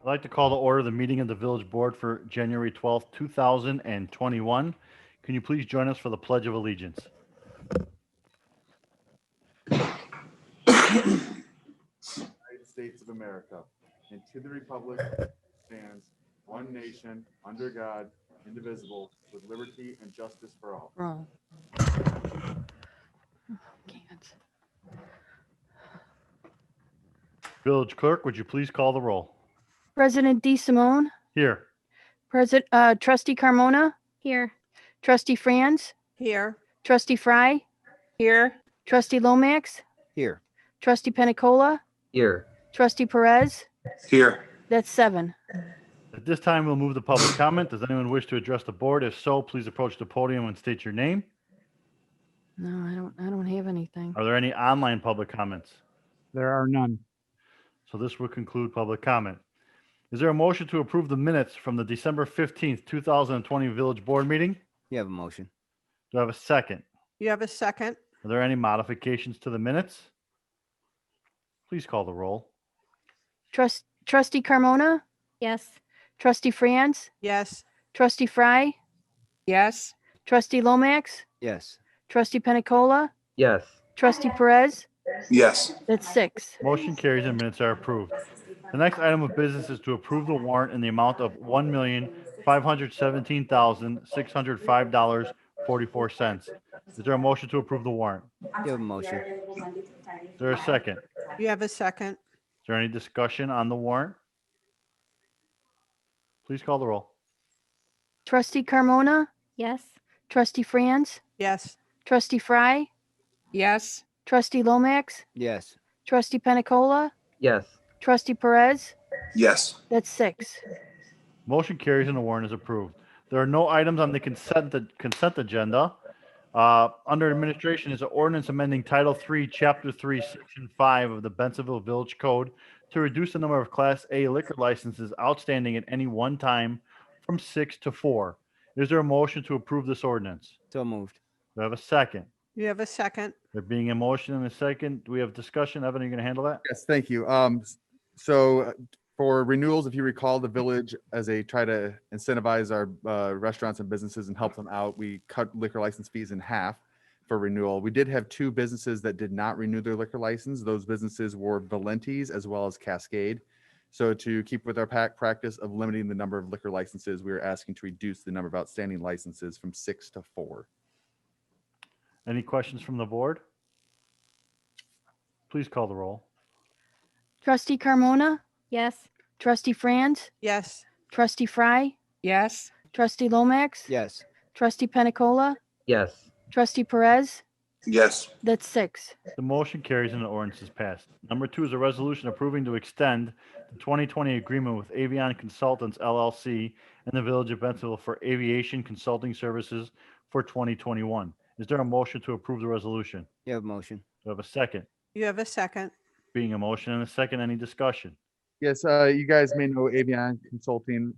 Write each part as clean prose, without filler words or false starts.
I'd like to call to order the meeting of the village board for January 12th, 2021. Can you please join us for the Pledge of Allegiance? United States of America, and to the republic stands one nation, under God, indivisible, with liberty and justice for all. Wrong. Can't. Village clerk, would you please call the roll? President DeSimone, Here. Trustee Carmona, Here. Trustee Franz, Here. Trustee Fry, Here. Trustee Lomax, Here. Trustee Penicola, Here. Trustee Perez. Here. That's 7. At this time, we'll move to public comment. Does anyone wish to address the board? If so, please approach the podium and state your name. No, I don't have anything. Are there any online public comments? There are none. So this will conclude public comment. Is there a motion to approve the minutes from the December 15th, 2020 village board meeting? You have a motion. Do I have a second? You have a second? Are there any modifications to the minutes? Please call the roll. Trustee Carmona, Yes. Trustee Franz, Yes. Trustee Fry, Yes. Trustee Lomax, Yes. Trustee Penicola, Yes. Trustee Perez. Yes. That's 6. Motion carries and minutes are approved. The next item of business is to approve the warrant in the amount of $1,517,605.44. Is there a motion to approve the warrant? You have a motion. Is there a second? You have a second? Is there any discussion on the warrant? Please call the roll. Trustee Carmona, Yes. Trustee Franz, Yes. Trustee Fry, Yes. Trustee Lomax, Yes. Trustee Penicola, Yes. Trustee Perez. Yes. That's 6. Motion carries and the warrant is approved. There are no items on the consent agenda. Under administration is an ordinance amending Title 3, Chapter 3, Section 5 of the Bensonville Village Code to reduce the number of Class A liquor licenses outstanding at any one time from 6 to 4. Is there a motion to approve this ordinance? So moved. Do I have a second? You have a second? There being a motion and a second, do we have discussion? Evan, are you going to handle that? Yes, thank you. So for renewals, if you recall, the village, as they try to incentivize our restaurants and businesses and help them out, we cut liquor license fees in half for renewal. We did have 2 businesses that did not renew their liquor license. Those businesses were Valenti's as well as Cascade. So to keep with our practice of limiting the number of liquor licenses, we are asking to reduce the number of outstanding licenses from 6 to 4. Any questions from the board? Please call the roll. Trustee Carmona, Yes. Trustee Franz, Yes. Trustee Fry, Yes. Trustee Lomax, Yes. Trustee Penicola, Yes. Trustee Perez. Yes. That's 6. The motion carries and the ordinance is passed. Number 2 is a resolution approving to extend the 2020 agreement with Avion Consultants LLC and the Village of Bentonville for aviation consulting services for 2021. Is there a motion to approve the resolution? You have a motion. Do I have a second? You have a second? Being a motion and a second, any discussion? Yes, you guys may know Avion Consulting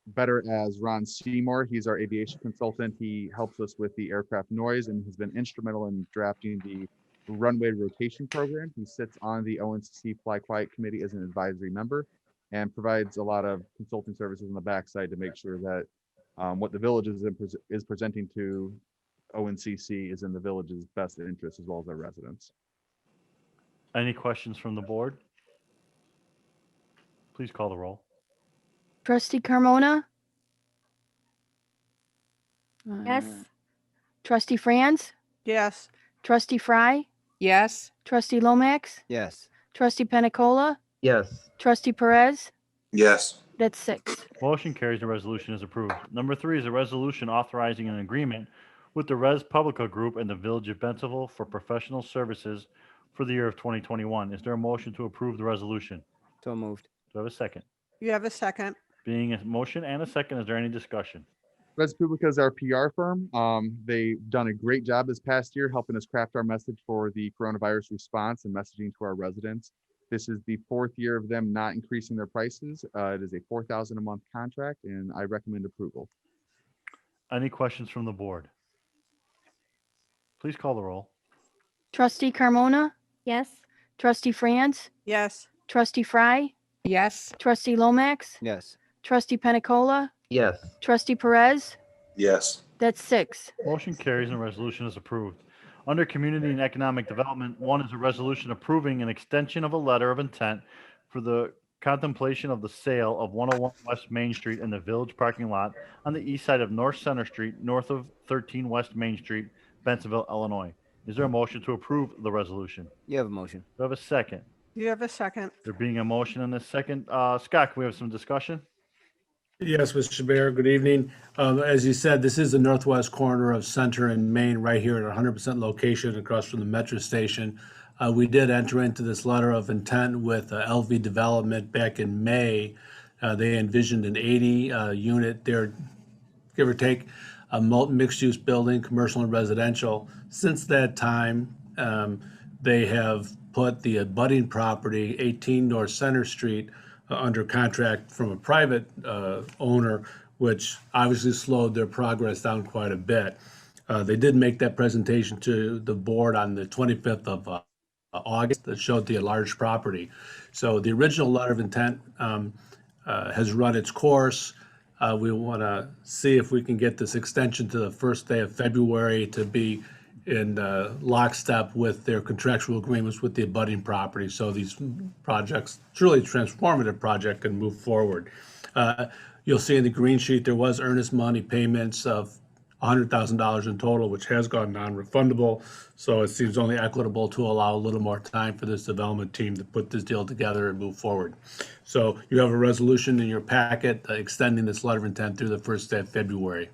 better as Ron Seymour. He's our aviation consultant. He helps us with the aircraft noise and has been instrumental in drafting the runway rotation program. He sits on the ONCC Fly Quiet Committee as an advisory member and provides a lot of consulting services on the backside to make sure that what the village is presenting to ONCC is in the village's best interest as well as our residents. Any questions from the board? Please call the roll. Trustee Carmona, Yes. Trustee Franz, Yes. Trustee Fry, Yes. Trustee Lomax, Yes. Trustee Penicola, Yes. Trustee Perez. Yes. That's 6. Motion carries and resolution is approved. Number 3 is a resolution authorizing an agreement with the Res Publica Group and the Village of Bentonville for professional services for the year of 2021. Is there a motion to approve the resolution? So moved. Do I have a second? You have a second? Being a motion and a second, is there any discussion? Res Publica is our PR firm. They've done a great job this past year helping us craft our message for the coronavirus response and messaging to our residents. This is the 4th year of them not increasing their prices. It is a $4,000 a month contract, and I recommend approval. Any questions from the board? Please call the roll. Trustee Carmona, Yes. Trustee Franz, Yes. Trustee Fry, Yes. Trustee Lomax, Yes. Trustee Pena Cola, Yes. Trustee Perez. Yes. That's 6. Motion carries and the resolution is approved. Under Community and Economic Development, one is a resolution approving an extension of a letter of intent for the contemplation of the sale of 101 West Main Street in the village parking lot on the east side of North Center Street, north of 13 West Main Street, Bensonville, Illinois. Is there a motion to approve the resolution? You have a motion. Do I have a second? You have a second. There being a motion and a second, Scott, can we have some discussion? Yes, Mr. Bear, good evening. As you said, this is the northwest corner of Center and Main, right here at 100% location across from the metro station. We did enter into this letter of intent with LV Development back in May. They envisioned an 80-unit there, give or take, a mixed-use building, commercial and residential. Since that time, they have put the abutting property, 18 North Center Street, under contract from a private owner, which obviously slowed their progress down quite a bit. They did make that presentation to the board on the 25th of August that showed the enlarged property. So the original letter of intent has run its course. We want to see if we can get this extension to the first day of February to be in lockstep with their contractual agreements with the abutting property. So these projects, truly transformative project, can move forward. You'll see in the green sheet, there was earnest money payments of $100,000 in total, which has gone non-refundable. So it seems only equitable to allow a little more time for this development team to put this deal together and move forward. So you have a resolution in your packet extending this letter of intent through the first day of February.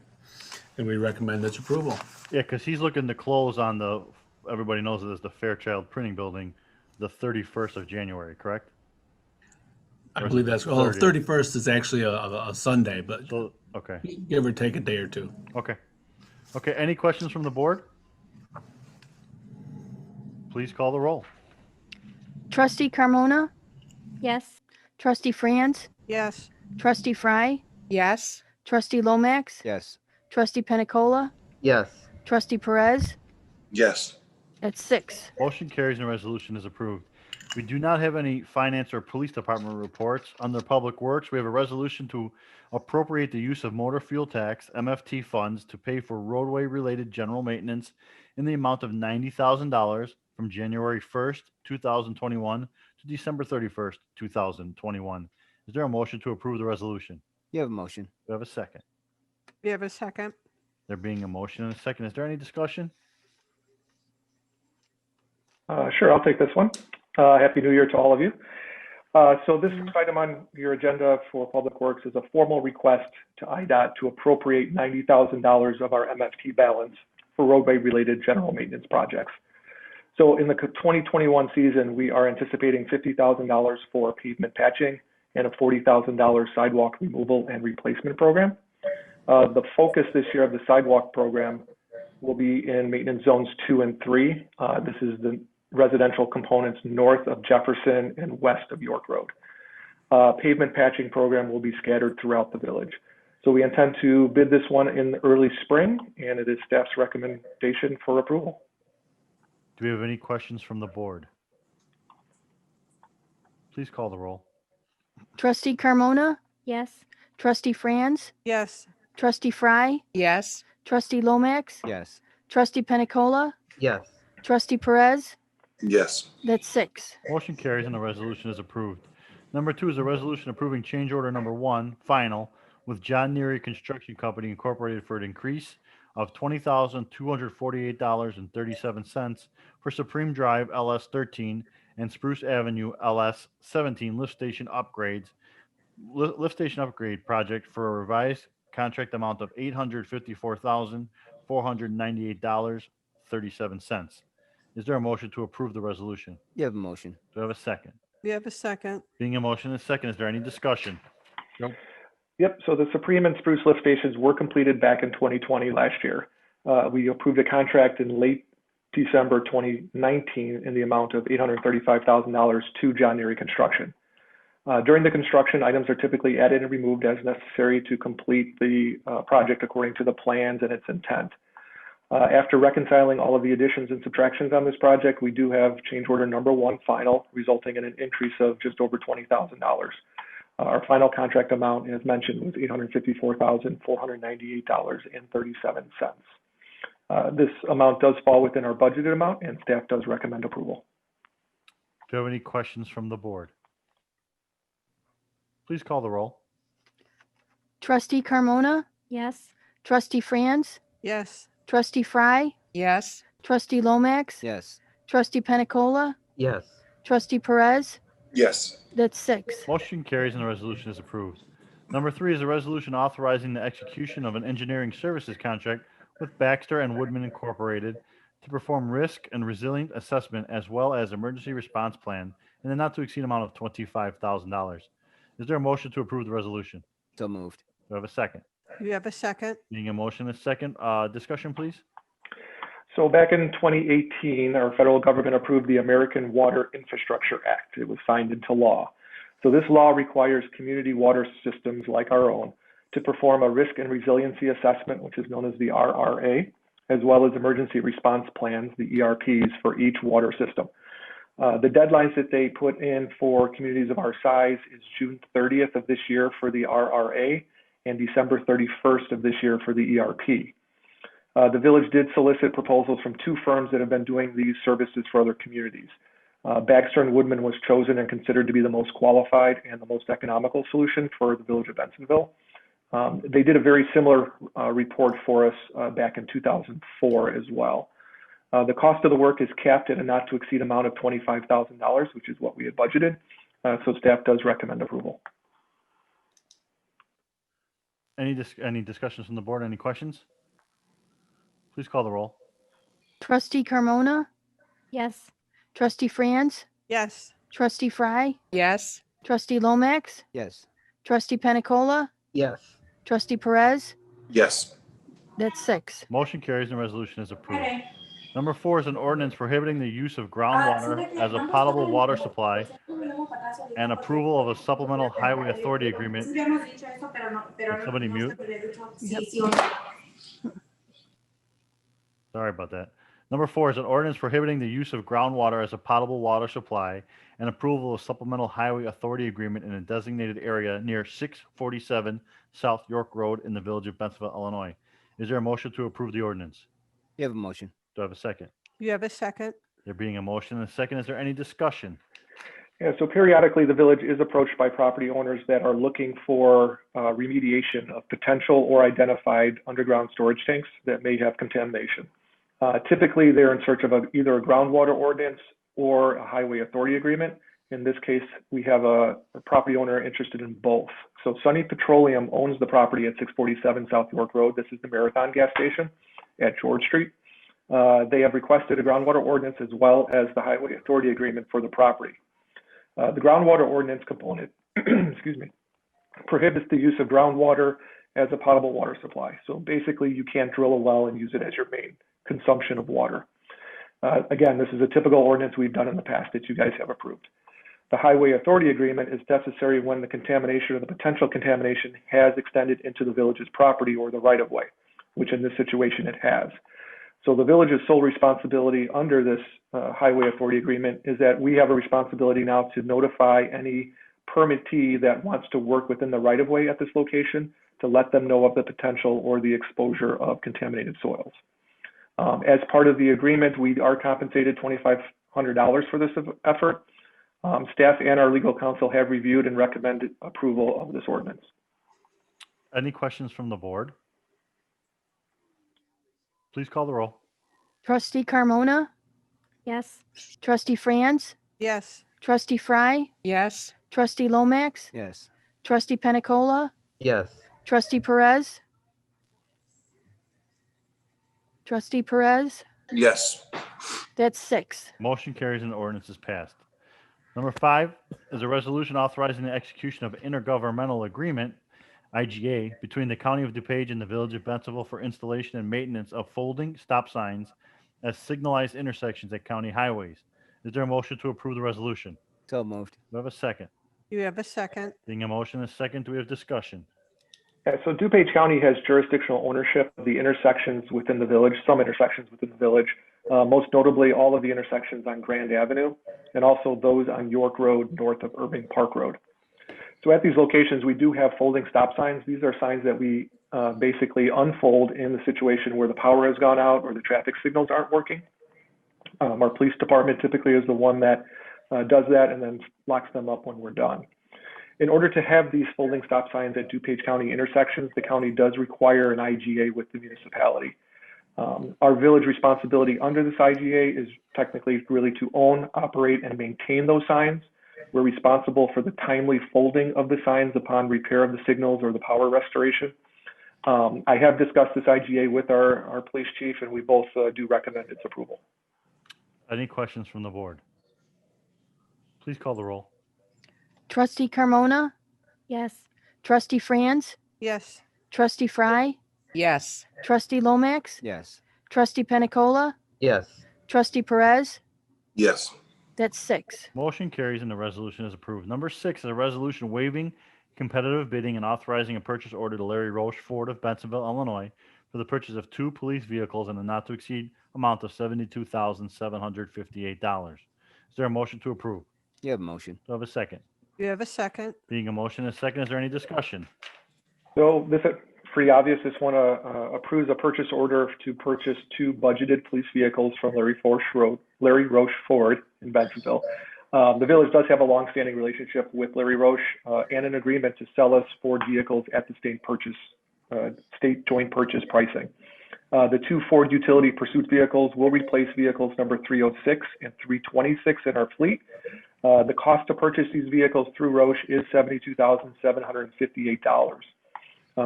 And we recommend its approval. Yeah, because he's looking to close on the, everybody knows it as the Fairchild Printing Building, the 31st of January, correct? I Or is believe it that's, the well, 30th? 31st is actually a Sunday, but So, okay, give or take a day or two. okay. Okay, any questions from the board? Please call the roll. Trustee Carmona, Yes. Trustee Franz, Yes. Trustee Fry, Yes. Trustee Lomax, Yes. Trustee Pena Cola, Yes. Trustee Perez. Yes. That's 6. Motion carries and resolution is approved. We do not have any finance or police department reports. Under Public Works, we have a resolution to appropriate the use of motor fuel tax, MFT funds, to pay for roadway-related general maintenance in the amount of $90,000 from January 1st, 2021 to December 31st, 2021. Is there a motion to approve the resolution? You have a motion. Do I have a second? You have a second. There being a motion and a second, is there any discussion? Sure, I'll take this one. Happy New Year to all of you. So this item on your agenda for Public Works is a formal request to IDOT to appropriate $90,000 of our MFT balance for roadway-related general maintenance projects. So in the 2021 season, we are anticipating $50,000 for pavement patching and a $40,000 sidewalk removal and replacement program. The focus this year of the sidewalk program will be in maintenance zones 2 and 3. This is the residential components north of Jefferson and west of York Road. Pavement patching program will be scattered throughout the village. So we intend to bid this one in the early spring, and it is staff's recommendation for approval. Do we have any questions from the board? Please call the roll. Trustee Carmona, Yes. Trustee Franz, Yes. Trustee Fry, Yes. Trustee Lomax, Yes. Trustee Pena Cola, Yes. Trustee Perez. Yes. That's 6. Motion carries and the resolution is approved. Number 2 is a resolution approving change order number 1, final, with John Neary Construction Company Incorporated for an increase of $20,248.37 for Supreme Drive LS 13 and Spruce Avenue LS 17 lift station upgrades, lift station upgrade project for a revised contract amount of $854,498.37. Is there a motion to approve the resolution? You have a motion. Do I have a second? You have a second. Being a motion and a second, is there any discussion? Yep, so the Supreme and Spruce lift stations were completed back in 2020 last year. We approved a contract in late December 2019 in the amount of $835,000 to John Neary Construction. During the construction, items are typically added and removed as necessary to complete the project according to the plans and its intent. After reconciling all of the additions and subtractions on this project, we do have change order number 1 final, resulting in an increase of just over $20,000. Our final contract amount, as mentioned, was $854,498.37. This amount does fall within our budgeted amount, and staff does recommend approval. Do you have any questions from the board? Please call the roll. Trustee Carmona? Yes. Trustee Franz? Yes. Trustee Fry? Yes. Trustee Lomax? Yes. Trustee Pena Cola? Yes. Trustee Perez? Yes. That's 6. Motion carries and the resolution is approved. Number 3 is a resolution authorizing the execution of an engineering services contract with Baxter and Woodman Incorporated to perform risk and resilient assessment as well as emergency response plan in the not to exceed amount of $25,000. Is there a motion to approve the resolution? So moved. Do I have a second? You have a second? Being a motion, a second. Discussion, please. So back in 2018, our federal government approved the American Water Infrastructure Act. It was signed into law. So this law requires community water systems like our own to perform a risk and resiliency assessment, which is known as the RRA, as well as emergency response plans, the ERPs, for each water system. The deadlines that they put in for communities of our size is June 30th of this year for the RRA and December 31st of this year for the ERP. The village did solicit proposals from 2 firms that have been doing these services for other communities. Baxter and Woodman was chosen and considered to be the most qualified and the most economical solution for the village of Bensenville. They did a very similar report for us back in 2004 as well. The cost of the work is capped at a not to exceed amount of $25,000, which is what we had budgeted. So staff does recommend approval. Any discussions from the board? Any questions? Please call the roll. Trustee Carmona? Yes. Trustee Franz? Yes. Trustee Fry? Yes. Trustee Lomax? Yes. Trustee Pena Cola? Yes. Trustee Perez? Yes. That's 6. Motion carries and the resolution is approved. Number 4 is an ordinance prohibiting the use of groundwater as a potable water supply and approval of a supplemental highway authority agreement. Can somebody mute? Sorry about that. Number 4 is an ordinance prohibiting the use of groundwater as a potable water supply and approval of supplemental highway authority agreement in a designated area near 647 South York Road in the village of Bensenville, Illinois. Is there a motion to approve the ordinance? You have a motion. Do I have a second? You have a second? There being a motion and a second, is there any discussion? Yeah, so periodically the village is approached by property owners that are looking for remediation of potential or identified underground storage tanks that may have contamination. Typically, they're in search of either a groundwater ordinance or a highway authority agreement. In this case, we have a property owner interested in both. So Sunny Petroleum owns the property at 647 South York Road. This is the Marathon gas station at George Street. They have requested a groundwater ordinance as well as the highway authority agreement for the property. The groundwater ordinance component, excuse me, prohibits the use of groundwater as a potable water supply. So basically, you can't drill a well and use it as your main consumption of water. Again, this is a typical ordinance we've done in the past that you guys have approved. The highway authority agreement is necessary when the contamination or the potential contamination has extended into the village's property or the right-of-way, which in this situation it has. So the village's sole responsibility under this highway authority agreement is that we have a responsibility now to notify any permittee that wants to work within the right-of-way at this location to let them know of the potential or the exposure of contaminated soils. As part of the agreement, we are compensated $2,500 for this effort. Staff and our legal counsel have reviewed and recommended approval of this ordinance. Any questions from the board? Please call the roll. Trustee Carmona? Yes. Trustee Franz? Yes. Trustee Fry? Yes. Trustee Lomax? Yes. Trustee Pena Cola? Yes. Trustee Perez? Trustee Perez? Yes. That's 6. Motion carries and the ordinance is passed. Number 5 is a resolution authorizing the execution of intergovernmental agreement, IGA, between the County of DuPage and the Village of Bensenville for installation and maintenance of folding stop signs as signalized intersections at county highways. Is there a motion to approve the resolution? So moved. Do I have a second? You have a second? Being a motion and a second, do we have discussion? Yeah, so DuPage County has jurisdictional ownership of the intersections within the village, some intersections within the village, most notably all of the intersections on Grand Avenue, and also those on York Road north of Irving Park Road. So at these locations, we do have folding stop signs. These are signs that we basically unfold in the situation where the power has gone out or the traffic signals aren't working. Our police department typically is the one that does that and then locks them up when we're done. In order to have these folding stop signs at DuPage County intersections, the county does require an IGA with the municipality. Our village responsibility under this IGA is technically really to own, operate, and maintain those signs. We're responsible for the timely folding of the signs upon repair of the signals or the power restoration. I have discussed this IGA with our police chief, and we both do recommend its approval. Any questions from the board? Please call the roll. Trustee Carmona, Yes. Trustee Franz, Yes. Trustee Fry, Yes. Trustee Lomax, Yes. Trustee Pena Cola, Yes. Trustee Perez. Yes. That's 6. Motion carries and the resolution is approved. Number 6 is a resolution waiving competitive bidding and authorizing a purchase order to Larry Roche Ford of Bensenville, Illinois, for the purchase of 2 police vehicles in a not to exceed amount of $72,758. Is there a motion to approve? You have a motion. Do I have a second? You have a second? Being a motion and a second, is there any discussion? So this is pretty obvious. This one approves a purchase order to purchase 2 budgeted police vehicles from Larry Roche Ford in Bensenville. The village does have a longstanding relationship with Larry Roche and an agreement to sell us Ford vehicles at the state joint purchase pricing. The 2 Ford utility pursuit vehicles will replace vehicles number 306 and 326 in our fleet. The cost to purchase these vehicles through Roche is $72,758.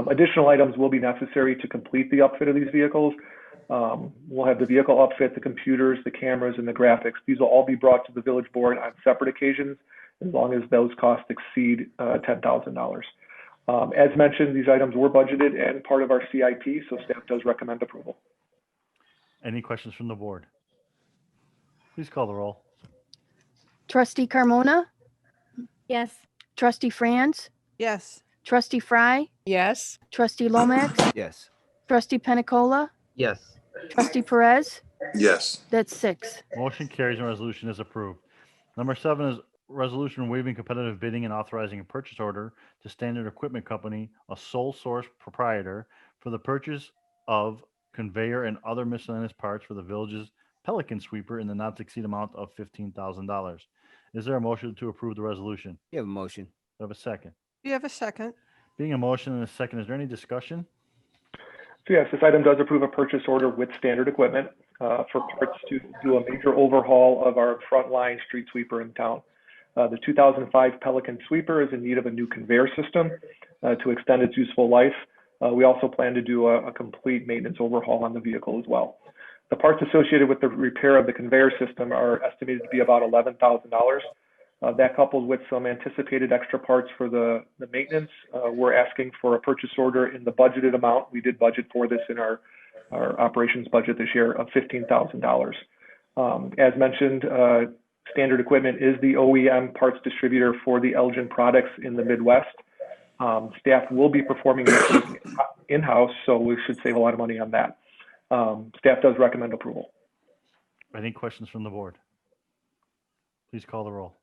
Additional items will be necessary to complete the upfit of these vehicles. We'll have the vehicle upfit, the computers, the cameras, and the graphics. These will all be brought to the village board on separate occasions as long as those costs exceed $10,000. As mentioned, these items were budgeted and part of our CIP, so staff does recommend approval. Any questions from the board? Please call the roll. Trustee Carmona, Yes. Trustee Franz, Yes. Trustee Fry, Yes. Trustee Lomax, Yes. Trustee Pena Cola, Yes. Trustee Perez. Yes. That's 6. Motion carries and resolution is approved. Number 7 is resolution waiving competitive bidding and authorizing a purchase order to Standard Equipment Company, a sole source proprietor, for the purchase of conveyor and other miscellaneous parts for the village's Pelican sweeper in the not to exceed amount of $15,000. Is there a motion to approve the resolution? You have a motion. Do I have a second? You have a second? Being a motion and a second, is there any discussion? So yes, this item does approve a purchase order with Standard Equipment for parts to do a major overhaul of our frontline street sweeper in town. The 2005 Pelican sweeper is in need of a new conveyor system to extend its useful life. We also plan to do a complete maintenance overhaul on the vehicle as well. The parts associated with the repair of the conveyor system are estimated to be about $11,000. That coupled with some anticipated extra parts for the maintenance, we're asking for a purchase order in the budgeted amount. We did budget for this in our operations budget this year of $15,000. As mentioned, Standard Equipment is the OEM parts distributor for the Elgin products in the Midwest. Staff will be performing this in-house, so we should save a lot of money on that. Staff does recommend approval. Any questions from the board? Please call the roll.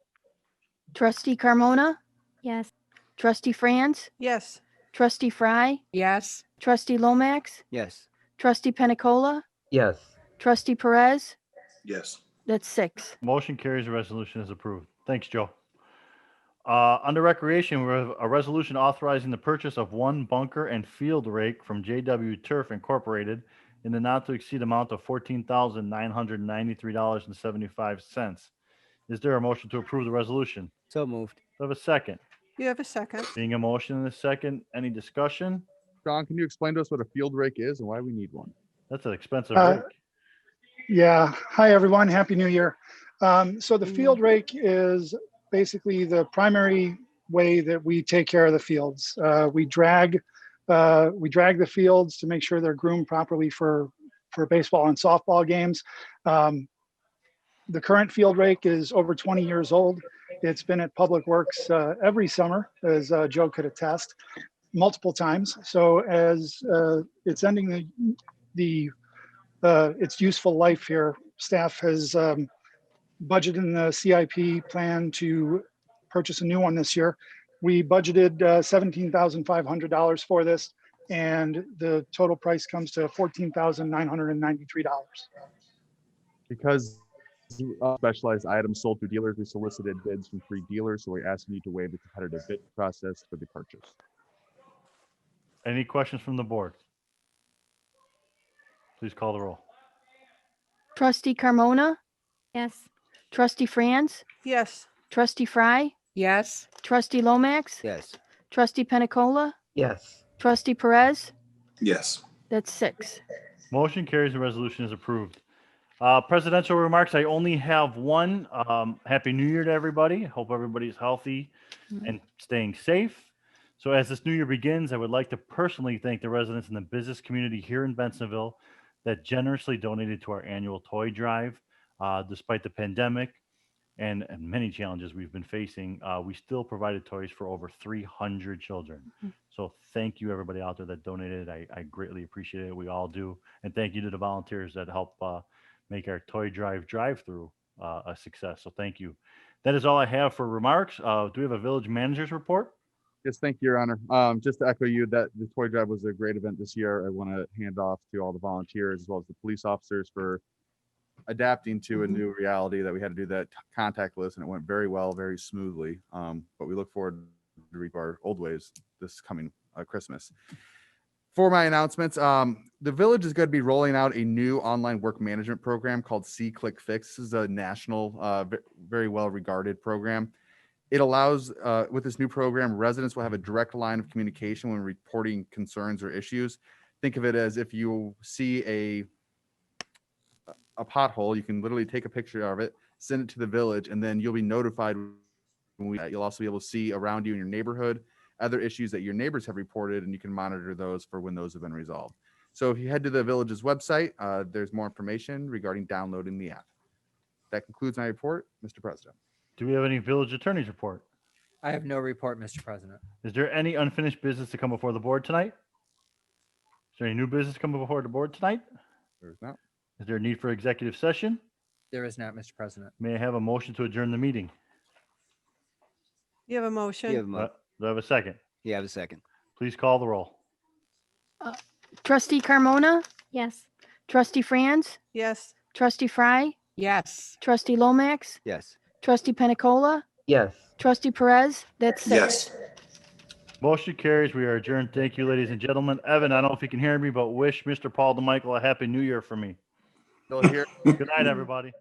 Trustee Carmona, Yes. Trustee Franz, Yes. Trustee Fry, Yes. Trustee Lomax, Yes. Trustee Pena Cola, Yes. Trustee Perez. Yes. That's 6. Motion carries, the resolution is approved. Thanks, Joe. Under recreation, we have a resolution authorizing the purchase of 1 bunker and field rake from JW Turf Incorporated in the not to exceed amount of $14,993.75. Is there a motion to approve the resolution? So moved. Do I have a second? You have a second? Being a motion and a second, any discussion? John, can you explain to us what a field rake is and why we need one? That's an expensive Uh, rake. Yeah. Hi, everyone. Happy New Year. So the field rake is basically the primary way that we take care of the fields. We drag the fields to make sure they're groomed properly for baseball and softball games. The current field rake is over 20 years old. It's been at Public Works every summer, as Joe could attest. multiple times. So as it's ending its useful life here, staff has budgeted in the CIP plan to purchase a new one this year. We budgeted $17,500 for this, and the total price comes to $14,993. Because specialized items sold through dealers, we solicited bids from 3 dealers, so we're asking you to waive the competitive bid process for the purchase. Any questions from the board? Please call the roll. Trustee Carmona, Yes. Trustee Franz, Yes. Trustee Fry, Yes. Trustee Lomax, Yes. Trustee Penicola, Yes. Trustee Perez. Yes. That's 6. Motion carries and resolution is approved. Presidential remarks. I only have one. Happy New Year to everybody. Hope everybody's healthy and staying safe. So as this new year begins, I would like to personally thank the residents and the business community here in Bensenville that generously donated to our annual toy drive. Despite the pandemic and many challenges we've been facing, we still provided toys for over 300 children. So thank you everybody out there that donated. I greatly appreciate it. We all do. And thank you to the volunteers that help make our toy drive-through a success. So thank you. That is all I have for remarks. Do we have a village manager's report? Yes, thank you, Your Honor. Just to echo you that the toy drive was a great event this year. I want to hand off to all the volunteers as well as the police officers for adapting to a new reality that we had to do that contactless, and it went very well, very smoothly. But we look forward to reap our old ways this coming Christmas. For my announcements, the village is going to be rolling out a new online work management program called C-Click Fix. This is a national, very well regarded program. It allows, with this new program, residents will have a direct line of communication when reporting concerns or issues. Think of it as if you see a pothole, you can literally take a picture of it, send it to the village, and then you'll be notified. You'll also be able to see around you in your neighborhood other issues that your neighbors have reported, and you can monitor those for when those have been resolved. So if you head to the village's website, there's more information regarding downloading the app. That concludes my report, Mr. President. Do we have any village attorney's report? I have no report, Mr. President. Is there any unfinished business to come before the board tonight? Is there any new business coming before the board tonight? There's not. Is there a need for executive session? There is not, Mr. President. May I have a motion to adjourn the meeting? You have a motion? You have a mo- Do I have a second? you have a second. Please call the roll. Trustee Carmona, Yes. Trustee Franz, Yes. Trustee Fry, Yes. Trustee Lomax, Yes. Trustee Penicola, Yes. Trustee Perez. That's 6. Yes. Motion carries. We are adjourned. Thank you, ladies and gentlemen. Evan, I don't know if you can hear me, but wish Mr. Paul DeMichael a happy new year for me. Still here. Good night, everybody.